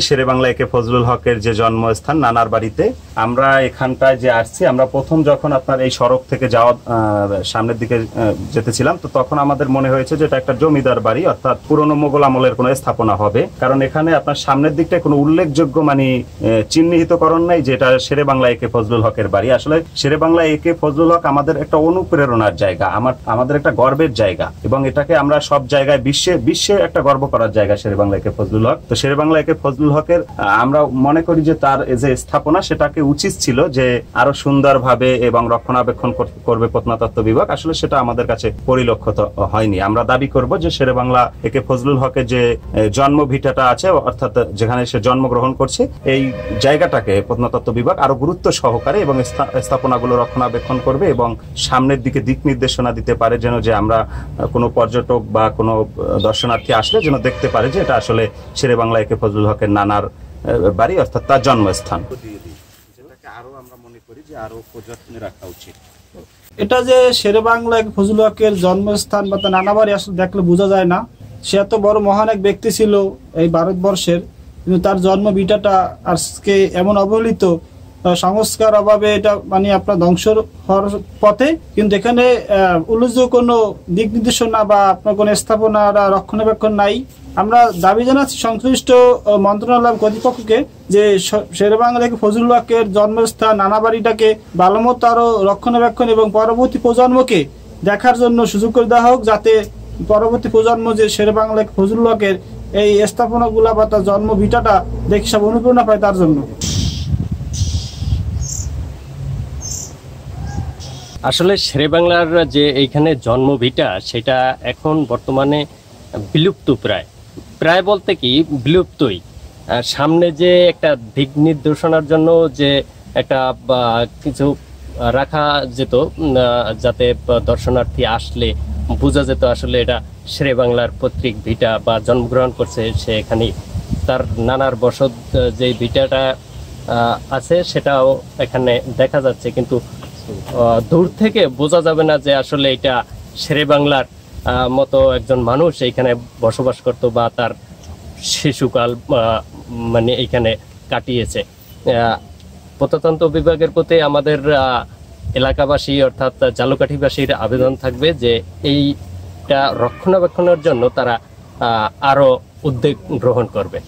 শেরেবাংলা একে ফজলুল হকের যে জন্মস্থান নানার বাড়িতে আমরা এখানটায় যে আসছি, আমরা প্রথম যখন আপনার এই সড়ক থেকে যাওয়া সামনের দিকে যেতেছিলাম, তো তখন আমাদের মনে হয়েছে যে এটা একটা জমিদার বাড়ি, অর্থাৎ পুরনো মোগল আমলের কোনো স্থাপনা হবে, কারণ এখানে আপনার সামনের দিকটায় কোনো উল্লেখযোগ্য মানে চিহ্নিতকরণ নাই যে এটা শেরেবাংলা একে ফজলুল হকের বাড়ি। আসলে শেরেবাংলা একে ফজলুল হক আমাদের একটা অনুপ্রেরণার জায়গা, আমাদের একটা গর্বের জায়গা, এবং এটাকে আমরা সব জায়গায় বিশ্বে একটা গর্ব করার জায়গা শেরেবাংলা একে ফজলুল হক। তো শেরেবাংলা একে ফজলুল হকের আমরা মনে করি যে তার যে স্থাপনা সেটাকে উচিত ছিল যে আরো সুন্দরভাবে এবং রক্ষণাবেক্ষণ করবে প্রত্নতত্ত্ব বিভাগ। আসলে সেটা আমাদের কাছে পরিলক্ষিত হয়নি। আমরা দাবি করব যে শেরেবাংলা একে ফজলুল হকের যে জন্মভিটাটা আছে, অর্থাৎ যেখানে সে জন্মগ্রহণ করছে, এই জায়গাটাকে প্রত্নতত্ত্ব বিভাগ আরো গুরুত্ব সহকারে এবং স্থাপনাগুলো রক্ষণাবেক্ষণ করবে এবং সামনের দিকে দিক নির্দেশনা দিতে পারে, যেন যে আমরা কোনো পর্যটক বা কোনো দর্শনার্থী আসলে যেন দেখতে পারে যে এটা আসলে শেরেবাংলা একে ফজলুল হকের নানার বাড়ি, অর্থাৎ তার জন্মস্থান। যেটাকে আরো আমরা মনে করি যে আরো যত্নে রাখা উচিত। এটা যে শেরেবাংলা একে ফজলুল হকের জন্মস্থান বা তার নানা বাড়ি আসলে দেখলে বোঝা যায় না। সে এত বড় মহান এক ব্যক্তি ছিল এই ভারতবর্ষের, কিন্তু তার জন্ম ভিটাটা আজকে এমন অবহেলিত, সংস্কার অভাবে এটা মানে আপনার ধ্বংস হওয়ার পথে। কিন্তু এখানে উল্লেখযোগ্য কোনো দিক নির্দেশনা বা আপনার কোনো স্থাপনা রক্ষণাবেক্ষণ নাই। আমরা দাবি জানাচ্ছি সংশ্লিষ্ট মন্ত্রণালয় কর্তৃপক্ষকে যে শেরেবাংলা একে ফজলুল হকের জন্মস্থান নানা বাড়িটাকে ভালো মতো আরো রক্ষণাবেক্ষণ এবং পরবর্তী প্রজন্মকে দেখার জন্য সুযোগ করে দেওয়া হোক, যাতে পরবর্তী প্রজন্ম যে শেরেবাংলা একে ফজলুল হকের এই স্থাপনাগুলা বা তার জন্ম ভিটাটা দেখে সব অনুপ্রেরণা পায় তার জন্য। আসলে শেরেবাংলার যে এইখানে জন্মভিটা সেটা এখন বর্তমানে বিলুপ্ত, প্রায় বলতে কি বিলুপ্তই। সামনে যে একটা দিক নির্দেশনার জন্য যে একটা কিছু রাখা যেত, যাতে দর্শনার্থী আসলে বোঝা যেত আসলে এটা শেরেবাংলার পৈতৃক ভিটা বা জন্মগ্রহণ করছে সে এখানে, তার নানার বসত যে ভিটাটা আছে সেটাও এখানে দেখা যাচ্ছে, কিন্তু দূর থেকে বোঝা যাবে না যে আসলে এটা শেরেবাংলার মতো একজন মানুষ এইখানে বসবাস করত বা তার শিশুকাল মানে এইখানে কাটিয়েছে। প্রত্নতত্ত্ব বিভাগের প্রতি আমাদের এলাকাবাসী অর্থাৎ ঝালকাঠিবাসীর আবেদন থাকবে যে এইটা রক্ষণাবেক্ষণের জন্য তারা আরো উদ্যোগ গ্রহণ করবে।